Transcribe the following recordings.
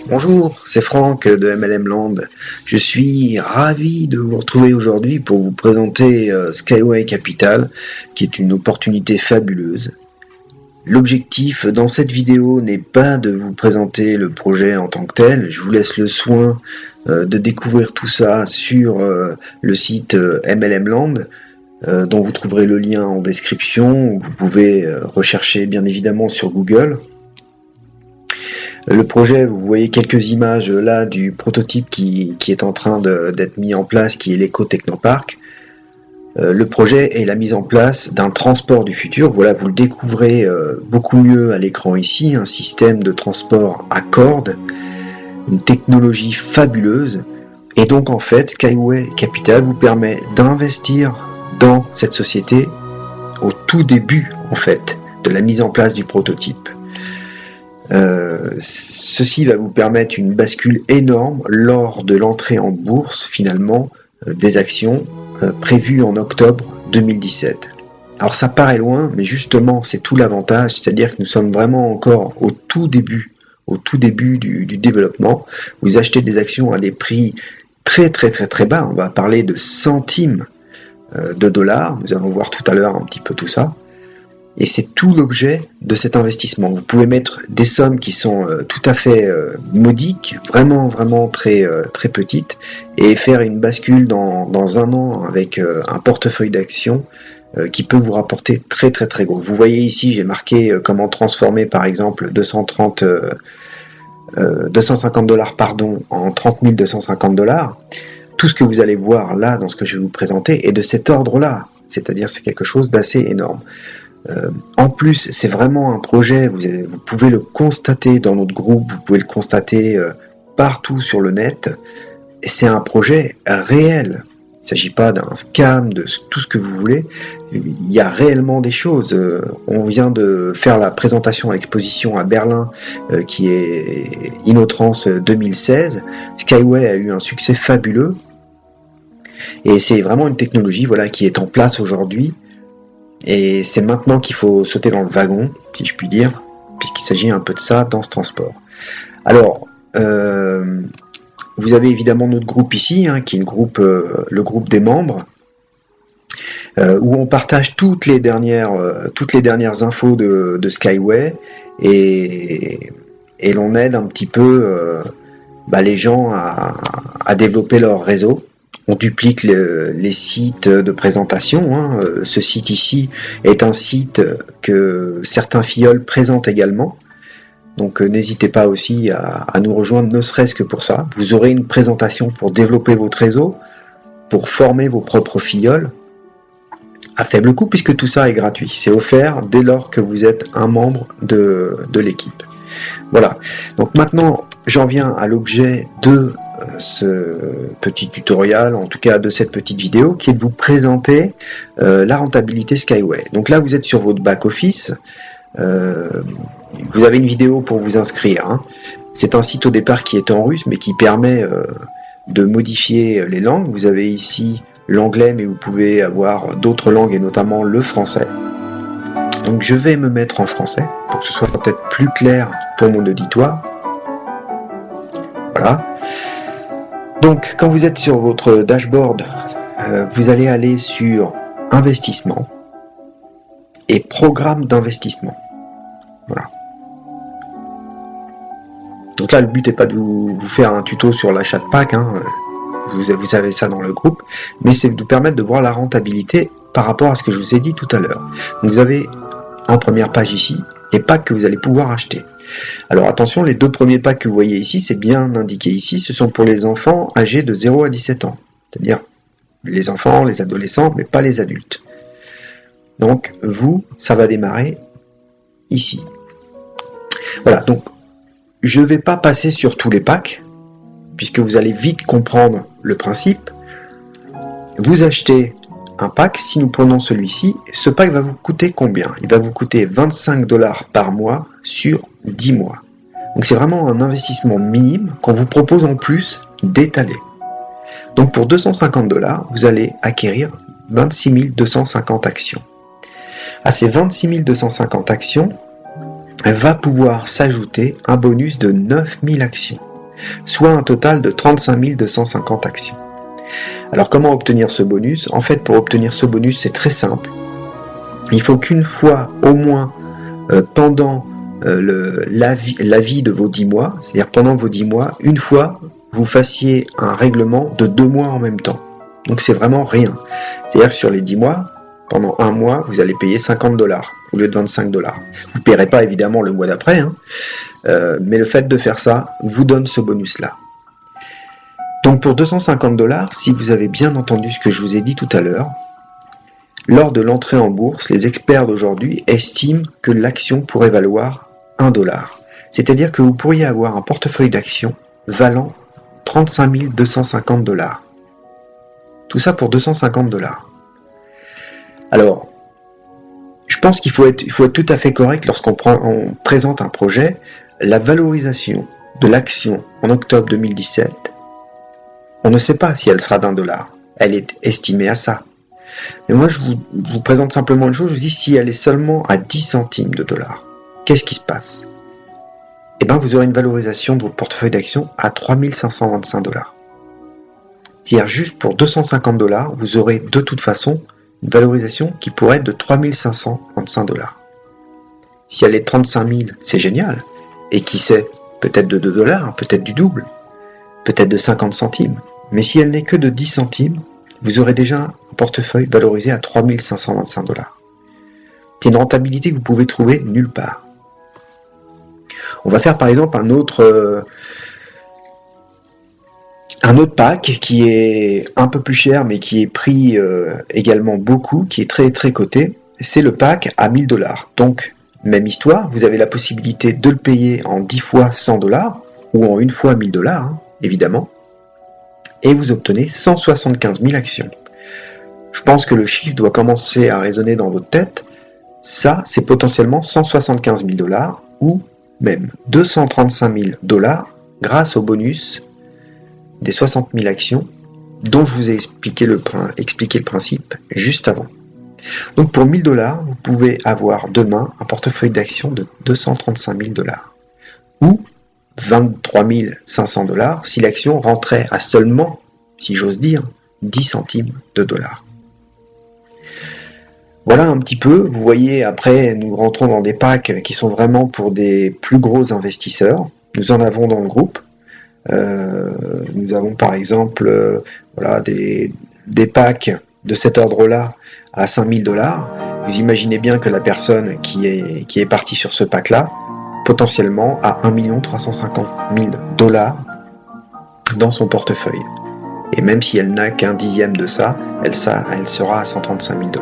Bonjour, c'est Franck de MLM Land. Je suis ravi de vous retrouver aujourd'hui pour vous présenter Skyway Capital, qui est une opportunité fabuleuse. L'objectif dans cette vidéo n'est pas de vous présenter le projet en tant que tel. Je vous laisse le soin de découvrir tout ça sur le site MLM Land, dont vous trouverez le lien en description, où vous pouvez rechercher bien évidemment sur Google. Le projet, vous voyez quelques images là du prototype qui est en train d'être mis en place, qui est l'Eco-Technopark. Le projet est la mise en place d'un transport du futur. Voilà, vous le découvrez beaucoup mieux à l'écran ici, un système de transport à cordes, une technologie fabuleuse. Et donc en fait, Skyway Capital vous permet d'investir dans cette société au tout début en fait de la mise en place du prototype. Ceci va vous permettre une bascule énorme lors de l'entrée en bourse finalement des actions prévues en octobre 2017. Alors ça paraît loin, mais justement c'est tout l'avantage, c'est-à-dire que nous sommes vraiment encore au tout début du développement. Vous achetez des actions à des prix très bas, on va parler de centimes de dollars, nous allons voir tout à l'heure un petit peu tout ça. Et c'est tout l'objet de cet investissement. Vous pouvez mettre des sommes qui sont tout à fait modiques, vraiment très petites, et faire une bascule dans un an avec un portefeuille d'actions qui peut vous rapporter très gros. Vous voyez ici, j'ai marqué comment transformer par exemple 250 $ en 30 250 $. Tout ce que vous allez voir là dans ce que je vais vous présenter est de cet ordre-là, c'est-à-dire c'est quelque chose d'assez énorme. En plus, c'est vraiment un projet, vous pouvez le constater dans notre groupe, vous pouvez le constater partout sur le net, et c'est un projet réel. Il ne s'agit pas d'un scam, de tout ce que vous voulez, il y a réellement des choses. On vient de faire la présentation à l'exposition à Berlin, qui est InnoTrans 2016. Skyway a eu un succès fabuleux, et c'est vraiment une technologie qui est en place aujourd'hui. Et c'est maintenant qu'il faut sauter dans le wagon, si je puis dire, puisqu'il s'agit un peu de ça dans ce transport. Alors, vous avez évidemment notre groupe ici, qui est le groupe des membres, où on partage toutes les dernières infos de Skyway, et l'on aide un petit peu les gens à développer leur réseau. On duplique les sites de présentation. Ce site ici est un site que certains filleuls présentent également. Donc n'hésitez pas aussi à nous rejoindre, ne serait-ce que pour ça. Vous aurez une présentation pour développer votre réseau, pour former vos propres filleuls, à faible coût, puisque tout ça est gratuit. C'est offert dès lors que vous êtes un membre de l'équipe. Voilà. Donc maintenant, j'en viens à l'objet de ce petit tutoriel, en tout cas de cette petite vidéo, qui est de vous présenter la rentabilité Skyway. Donc là, vous êtes sur votre back-office, vous avez une vidéo pour vous inscrire. C'est un site au départ qui est en russe, mais qui permet de modifier les langues. Vous avez ici l'anglais, mais vous pouvez avoir d'autres langues, et notamment le français. Donc je vais me mettre en français, pour que ce soit peut-être plus clair pour mon auditoire. Voilà. Donc, quand vous êtes sur votre dashboard, vous allez aller sur Investissement et Programme d'investissement. Voilà. Donc là, le but n'est pas de vous faire un tuto sur l'achat de pack, vous avez ça dans le groupe, mais c'est de vous permettre de voir la rentabilité par rapport à ce que je vous ai dit tout à l'heure. Vous avez en première page ici les packs que vous allez pouvoir acheter. Alors attention, les deux premiers packs que vous voyez ici, c'est bien indiqué ici, ce sont pour les enfants âgés de 0 à 17 ans. C'est-à-dire les enfants, les adolescents, mais pas les adultes. Donc vous, ça va démarrer ici. Voilà, donc je ne vais pas passer sur tous les packs, puisque vous allez vite comprendre le principe. Vous achetez un pack, si nous prenons celui-ci, ce pack va vous coûter combien? Il va vous coûter 25 $ par mois sur 10 mois. Donc c'est vraiment un investissement minime qu'on vous propose en plus d'étaler. Donc pour 250 $, vous allez acquérir 26 250 actions. À ces 26 250 actions, va pouvoir s'ajouter un bonus de 9000 actions. soit un total de 35 250 actions. Alors comment obtenir ce bonus? En fait, pour obtenir ce bonus, c'est très simple. Il faut qu'une fois au moins pendant la vie de vos 10 mois, c'est-à-dire pendant vos 10 mois, une fois, vous fassiez un règlement de 2 mois en même temps. Donc c'est vraiment rien. C'est-à-dire que sur les 10 mois, pendant un mois, vous allez payer $50 au lieu de $25. Vous ne paierez pas évidemment le mois d'après, mais le fait de faire ça vous donne ce bonus-là. Donc pour $250, si vous avez bien entendu ce que je vous ai dit tout à l'heure, lors de l'entrée en bourse, les experts d'aujourd'hui estiment que l'action pourrait valoir $1. C'est-à-dire que vous pourriez avoir un portefeuille d'actions valant 35 250$. Tout ça pour $250. Alors, je pense qu'il faut être tout à fait correct lorsqu'on présente un projet. La valorisation de l'action en octobre 2017, on ne sait pas si elle sera $1. Elle est estimée à ça. Mais moi, je vous présente simplement une chose. Je vous dis, si elle est seulement à 10 centimes de dollars, qu'est-ce qui se passe? Eh bien, vous aurez une valorisation de votre portefeuille d'actions à $3525. C'est-à-dire, juste pour $250, vous aurez de toute façon une valorisation qui pourrait être de $3525. Si elle est 35 000, c'est génial. Et qui sait, peut-être de $2, peut-être du double, peut-être de 50 centimes. Mais si elle n'est que de 10 centimes, vous aurez déjà un portefeuille valorisé à $3525. C'est une rentabilité que vous pouvez trouver nulle part. On va faire par exemple un autre pack qui est un peu plus cher mais qui est pris également beaucoup, qui est très très coté. C'est le pack à $1000. Donc même histoire, vous avez la possibilité de le payer en 10 fois $100 ou en une fois $1000, évidemment. Et vous obtenez 175 000 actions. Je pense que le chiffre doit commencer à résonner dans votre tête. Ça, c'est potentiellement 175 000 $ ou même 235 000 $ grâce au bonus des 60 000 actions dont je vous ai expliqué le principe juste avant. Donc pour 1000 $, vous pouvez avoir demain un portefeuille d'actions de 235 000 $ ou 23 500 $ si l'action rentrait à seulement, si j'ose dire, 10 centimes de dollars. Voilà un petit peu, vous voyez, après nous rentrons dans des packs qui sont vraiment pour des plus gros investisseurs. Nous en avons dans le groupe. Nous avons par exemple des packs de cet ordre-là à 5 000 $. Vous imaginez bien que la personne qui est partie sur ce pack-là, potentiellement à 1 350 000 $ dans son portefeuille. Et même si elle n'a qu'un dixième de ça, elle sera à 135 000 $.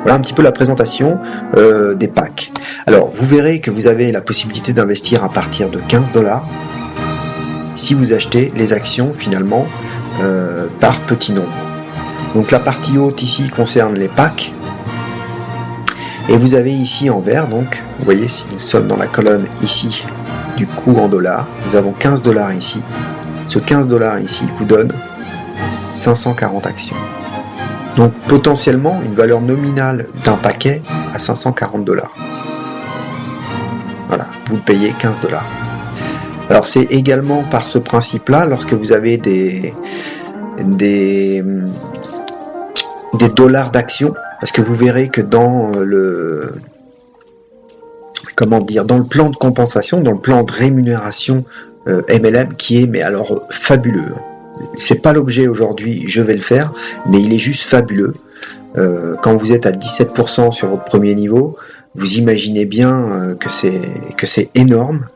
Voilà un petit peu la présentation des packs. Alors, vous verrez que vous avez la possibilité d'investir à partir de 15 $ si vous achetez les actions finalement par petit nombre. Donc la partie haute ici concerne les packs. Et vous avez ici en vert, donc, vous voyez, si nous sommes dans la colonne ici du coût en dollars, nous avons 15 $ ici. Ce 15 $ ici vous donne 540 actions. Donc potentiellement une valeur nominale d'un paquet à 540 $. Voilà, vous payez 15 $. Alors c'est également par ce principe-là, lorsque vous avez des dollars d'actions, parce que vous verrez que dans le plan de compensation, dans le plan de rémunération MLM qui est, mais alors, fabuleux. C'est pas l'objet aujourd'hui, je vais le faire, mais il est juste fabuleux. Quand vous êtes à 17% sur votre premier niveau, vous imaginez bien que c'est énorme.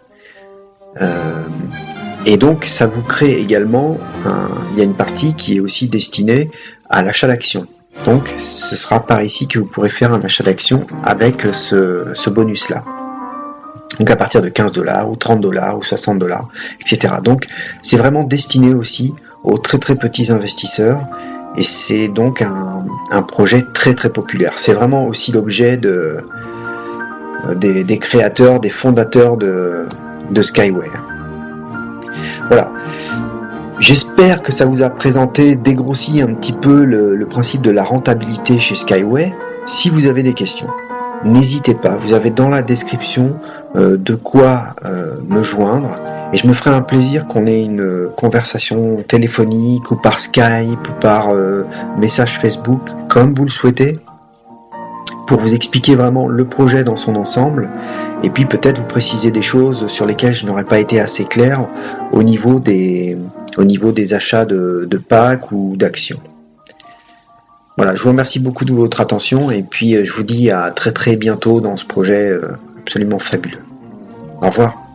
Et donc ça vous crée également, il y a une partie qui est aussi destinée à l'achat d'actions. Donc ce sera par ici que vous pourrez faire un achat d'actions avec ce bonus-là. Donc à partir de 15 $ ou 30 $ ou 60 $, etc. Donc c'est vraiment destiné aussi aux très très petits investisseurs et c'est donc un projet très très populaire. C'est vraiment aussi l'objet des créateurs, des fondateurs de Skyway. Voilà. J'espère que ça vous a dégrossi un petit peu le principe de la rentabilité chez Skyway. Si vous avez des questions, n'hésitez pas, vous avez dans la description de quoi me joindre Et je me ferai un plaisir qu'on ait une conversation téléphonique ou par Skype ou par message Facebook, comme vous le souhaitez, pour vous expliquer vraiment le projet dans son ensemble, et puis peut-être vous préciser des choses sur lesquelles je n'aurais pas été assez clair au niveau des achats de packs ou d'actions. Voilà, je vous remercie beaucoup de votre attention, et puis je vous dis à très très bientôt dans ce projet absolument fabuleux. Au revoir.